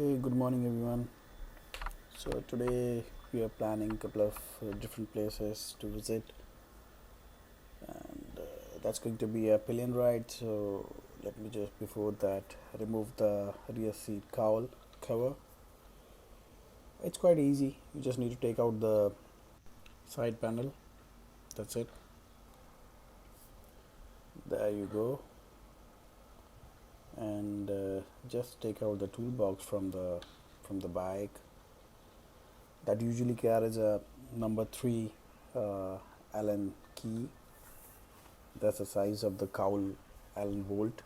Hey, good morning everyone. So today we are planning a couple of different places to visit, and that's going to be a pillion ride. So let me just before that remove the rear seat cowl cover. It's quite easy. You just need to take out the side panel. That's it. There you go. And just take out the toolbox from the bike. That usually carries a number 3 Allen key. That's the size of the cowl Allen bolt.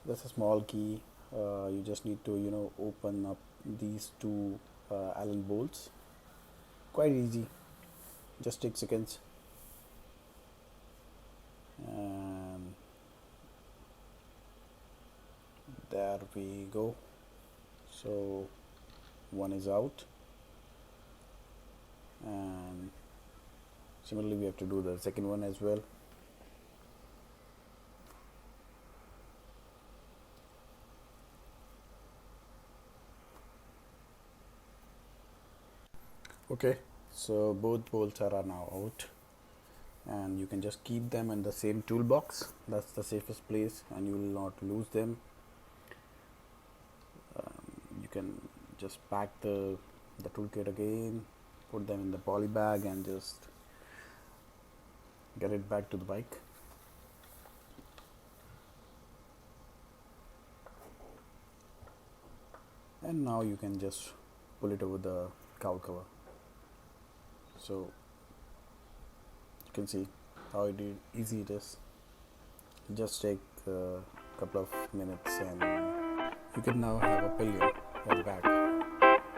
That's a small key. You just need to open up these two Allen bolts. Quite easy. Just takes seconds. And there we go. So one is out, and similarly we have to do the second one as well. Okay, so both bolts are now out, and you can just keep them in the same toolbox. That's the safest place, and you will not lose them. You can just pack the toolkit again, put them in the poly bag, and just get it back to the bike. And now you can just pull it over the cowl cover. So you can see how easy it is. Just take a couple of minutes, and you can now have a pillion at the back.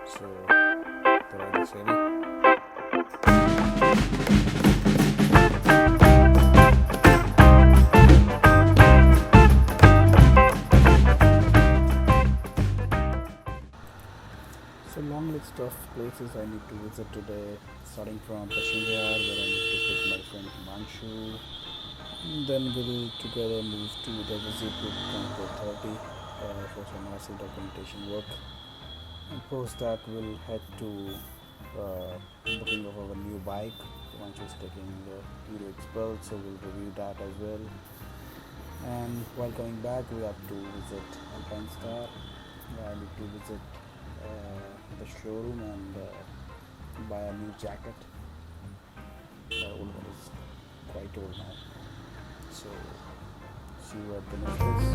So the ride is ready. So long list of places I need to visit today, starting from Passenger, where I need to pick my friend Himanshu. Then we will together move to the visit with Transport Authority for some RC documentation work. And post that we'll head to booking of our new bike. Himanshu is taking the Hero Xpulse, so we'll review that as well. And while coming back, we have to visit Alpine Star. I need to visit the showroom and buy a new jacket. The old one is quite old now. So see you at the next place.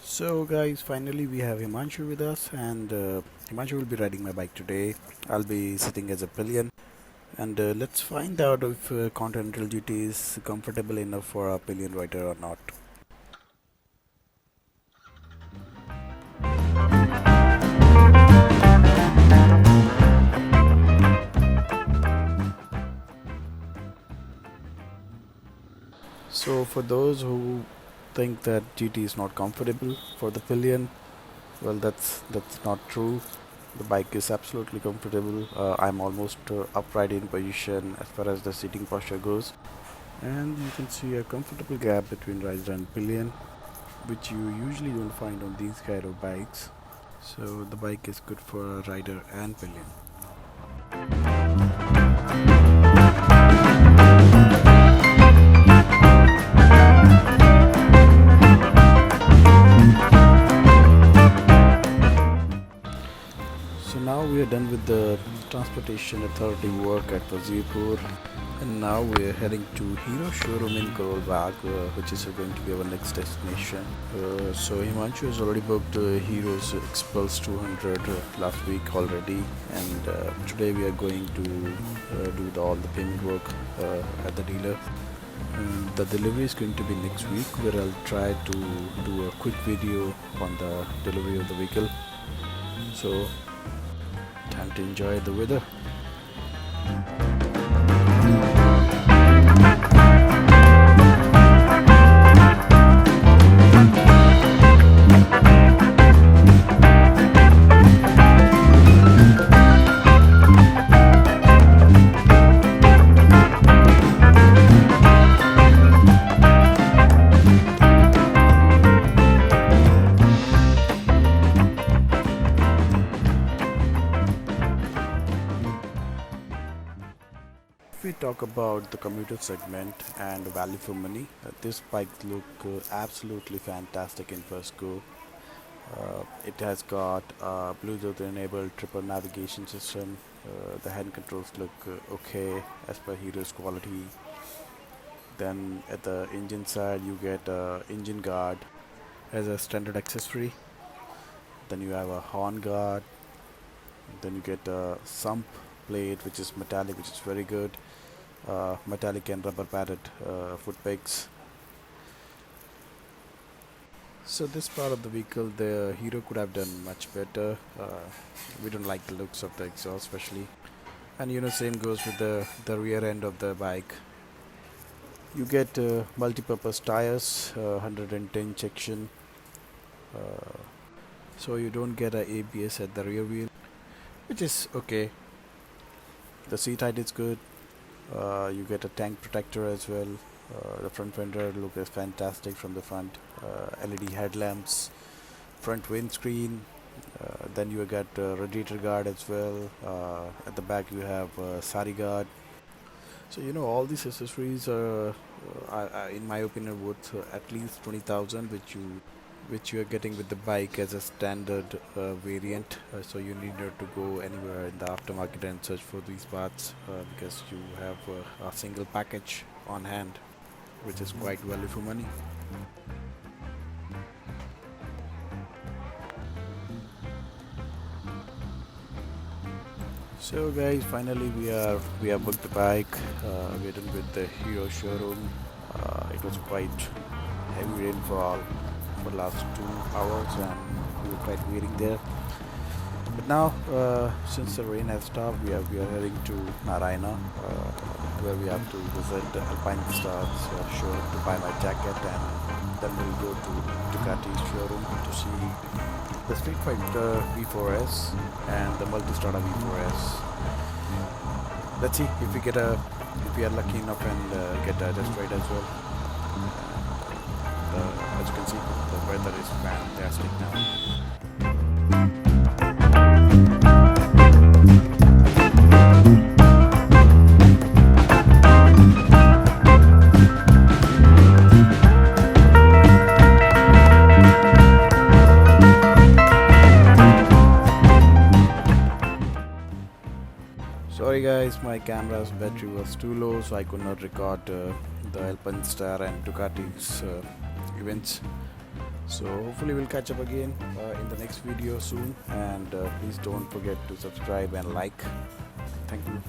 So guys, finally we have Himanshu with us, and Himanshu will be riding my bike today. I'll be sitting as a pillion, and let's find out if Continental GT is comfortable enough for a pillion rider or not. So for those who think that GT is not comfortable for the pillion, well, that's not true. The bike is absolutely comfortable. I'm almost upright in position as far as the seating posture goes, and you can see a comfortable gap between rider and pillion, which you usually don't find on these kind of bikes. So the bike is good for a rider and pillion. we are done with the transportation authority work at Wazirpur, and now we are heading to Hero showroom in Cowl Bagh, which is going to be our next destination. So Himanshu has already booked Hero's Xpulse 200 last week already, and today we are going to do all the payment work at the dealer. The delivery is going to be next week, where I'll try to do a quick video on the delivery of the vehicle. So time to enjoy the weather. If we talk about the commuter segment and value for money, this bike look absolutely fantastic in first go. It has got a Bluetooth enabled triple navigation system. The hand controls look okay as per Hero's quality. Then at the engine side you get a engine guard as a standard accessory. Then you have a horn guard. Then you get a sump plate which is metallic, which is very good. Metallic and rubber padded foot pegs. So this part of the vehicle, the Hero could have done much better. We don't like the looks of the exhaust especially. And same goes with the rear end of the bike. You get multi-purpose tires, 110 section. So you don't get a ABS at the rear wheel, which is okay. The seat height is good. You get a tank protector as well. The front fender looks fantastic from the front. LED headlamps, front windscreen. Then you get radiator guard as well. At the back you have sari guard. So all these accessories are, in my opinion, worth at least 20,000, which you are getting with the bike as a standard variant. So you need not to go anywhere in the aftermarket and search for these parts, because you have a single package on hand, which is quite value for money. So guys, finally we have booked the bike. We're done with the Hero showroom. It was quite heavy rainfall for the last 2 hours, and we were quite waiting there. But now, since the rain has stopped, we are heading to Narayana, where we have to visit the Alpine Star's showroom to buy my jacket, and then we'll go to Ducati's showroom to see the Street Fighter V4S and the Multistrada V4S. Let's see if we are lucky enough and get a test ride as well. As you can see, the weather is fantastic now. Sorry guys, my camera's battery was too low, so I could not record the Alpine and Ducati's events. So hopefully we'll catch up again in the next video soon, and please don't forget to subscribe and like. Thank you.